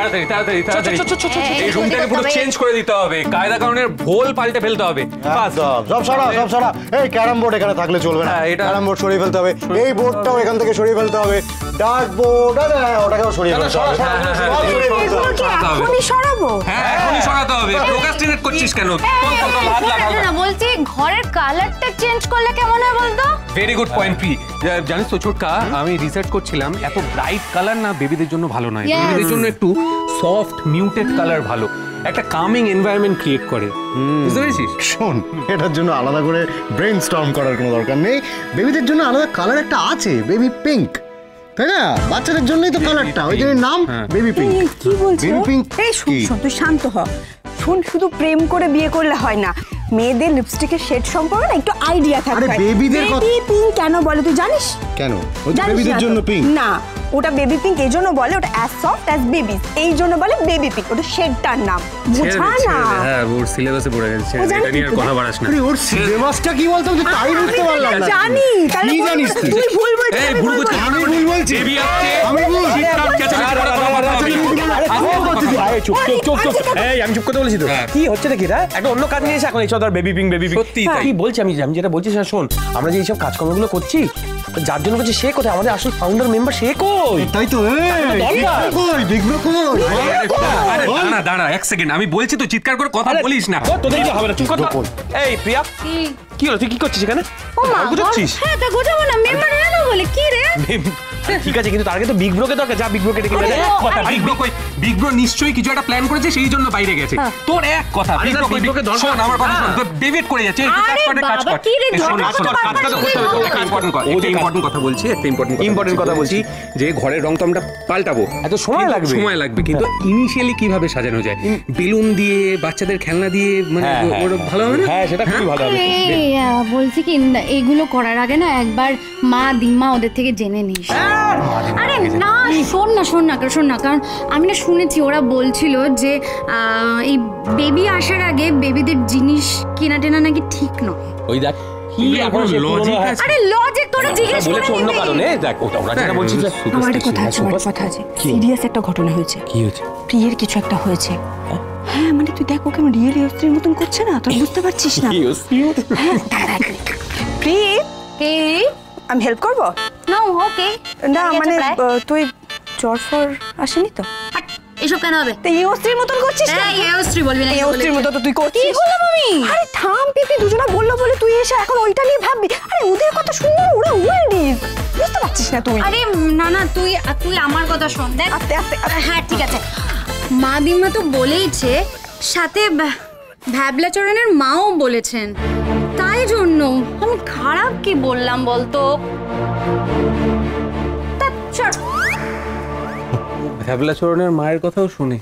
তাড়াতাড়ি তাড়াতাড়ি তাড়াতাড়ি এই রুমটাকে পুরো চেঞ্জ করে দিতে হবে, কায়দা কানুনের ভোল পাল্টে ফেলতে হবে। সব সরা এই ক্যারাম বোর্ড এখানে থাকলে চলবে না, ক্যারাম বোর্ড সরিয়ে ফেলতে হবে, এই বোর্ডটাও এখান থেকে সরিয়ে ফেলতে হবে, ডার্ট বোর্ড ওটাকেও সরিয়ে ফেলতে হবে। এখনই সরাবো? হ্যাঁ এখনই সরাতে হবে, প্রোক্রাস্টিনেট করছিস কেন? না বলছি ঘরের কালারটা চেঞ্জ করলে কেমন হয় বলতো? Very good point P. জানিস তো ছোটকা, আমি রিসার্চ করছিলাম এত ব্রাইট কালার না বেবিদের জন্য ভালো নয়, বেবিদের জন্য একটু সফট মিউটেড কালার ভালো, একটা কামিং এনভায়রনমেন্ট ক্রিয়েট করে। বুঝতে পেরেছিস? শোন, এটার জন্য আলাদা করে ব্রেইনস্টর্ম করার কোনো দরকার নেই, বেবিদের জন্য আলাদা কালার একটা আছে, বেবি পিঙ্ক, তাই না? বাচ্চাদের জন্যই তো কালারটা, ওই জন্য নাম বেবি পিঙ্ক। কি বলছো? Baby pink. এই শোন, তুই শান্ত হ। শোন, শুধু প্রেম করে বিয়ে করলে হয় না, মেয়েদের লিপস্টিকের শেড সম্পর্কে না একটু আইডিয়া থাকতে হয়। আরে বেবিদের বেবি পিঙ্ক কেন বলে তুই জানিস? কেন? ওটা বেবিদের জন্য পিঙ্ক না, ওটা বেবি পিঙ্ক এই জন্য বলে, ওটা অ্যাজ সফট অ্যাজ বেবিজ, এই জন্য বলে বেবি পিঙ্ক, ওটা শেডটার নাম, বুঝা না? হ্যাঁ ওর সিলেবাসে পড়ে গেছে, এটা নিয়ে আর কথা বাড়াস না। আরে ওর সিলেবাসটা কি বলতো, আমি তাই বুঝতে পারলাম না। জানি, তাহলে কি জানিস তুই? তুই ভুল বলছিস। এই বুড়ো কোথায়? আমি ভুল বলছি, বেবি আছে, আমি ভুল। আমি চুপ করতে বলেছি তো। কি হচ্ছে নাকি রা? একটা অন্য কাজ নিয়ে এসে এখন এইসব বেবি পিং সত্যি তাই। কি বলছি আমি যেটা বলছি সেটা শোন, আমরা যে এইসব কাজকর্মগুলো করছি যার জন্য করছি সে কোথায়, আমাদের আসল ফাউন্ডার মেম্বার সে কই? তাই তো, বিগ ব্রো কই? আরে দাঁড়া দাঁড়া এক সেকেন্ড, আমি বলছি তো, চিৎকার করে কথা বলিস না। তোদের কি হবে না, চুপ কর। এই প্রিয়া, কি হলো, তুই কি করছিস এখানে? গুছাচ্ছিস? হ্যাঁ তা গোছাবো না, মেম্বার এলো বলে কি রে? ঠিক আছে, কিন্তু তার আগে তো বিগ ব্রোকে দরকার, যা বিগ ব্রোকে ডেকে নিয়ে যা। বিগ ব্রো কই? বিগ ব্রো নিশ্চয়ই কিছু একটা প্ল্যান করেছে, সেই জন্য বাইরে গেছে। তোর এক কথা, বিগ ব্রো কই? শোন আমার কথা শোন, তুই ডেভিয়েট করে যাচ্ছে, একটু কাজ করে কাজ কর। কি রে, শোন কাজটা তো করতে হবে, একটা ইম্পর্টেন্ট কথা বলছি, একটা ইম্পর্টেন্ট কথা বলছি, যে ঘরের রং তো আমরা পাল্টাবো, এত সময় লাগবে, কিন্তু ইনিশিয়ালি কিভাবে সাজানো যায়? বেলুন দিয়ে, বাচ্চাদের খেলনা দিয়ে, মানে ওর ভালো হবে না? হ্যাঁ সেটা খুবই ভালো হবে। বলছি কি, এগুলো করার আগে না একবার মা দিমা ওদের থেকে জেনে নিস। আরে না, শোন না, কারণ আমি না শুনেছি ওরা বলছিল যে এই বেবি আসার আগে বেবিদের জিনিস কেনা টেনা নাকি ঠিক নয়। ওই দেখ কি এখন লজিক আছে। আরে লজিক তোরা জিজ্ঞেস করে বলেছে অন্য কারণে, দেখ ওরা যেটা বলছে যে আমার একটা কথা আছে, সিরিয়াস একটা ঘটনা হয়েছে। কি হয়েছে? প্রিয়ের কিছু একটা হয়েছে। হ্যাঁ মানে তুই দেখ, ওকে রিয়েলি অস্ত্রের মতন করছে না, তুই বুঝতে পারছিস না? প্রিয়ে, আমি হেল্প করবো? না ওকে না মানে তুই জ্বর ফর আসেনি তো? এসব কেন হবে? এই অস্ত্রের মতন করছিস না? এই অস্ত্রী বলবি না, এই অস্ত্রের মতো তো তুই করছিস। কি বললাম আমি? আরে থাম পিপি, দুজনা বললো বলে তুই এসে এখন ওইটা নিয়ে ভাববি? আরে ওদের কথা শুনলে ওরা ওয়েডিস, বুঝতে পারছিস না তুই? আরে না তুই আমার কথা শোন, দেখ আস্তে আস্তে। হ্যাঁ ঠিক আছে, মা দিমা তো বলেইছে, সাথে ভ্যাবলা চরণের মাও বলেছেন, তাই জন্য আমি খারাপ কি বললাম বলতো? ভ্যাবলা চরণের মায়ের কথাও শুনে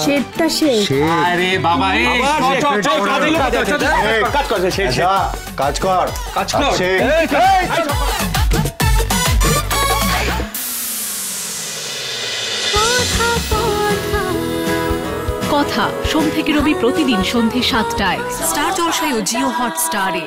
শেডটা শেড। আরে বাবা কাজ কর। কথা সোম থেকে রবি প্রতিদিন সন্ধ্যে ৭টায় স্টার জলসায় ও জিও হটস্টারে।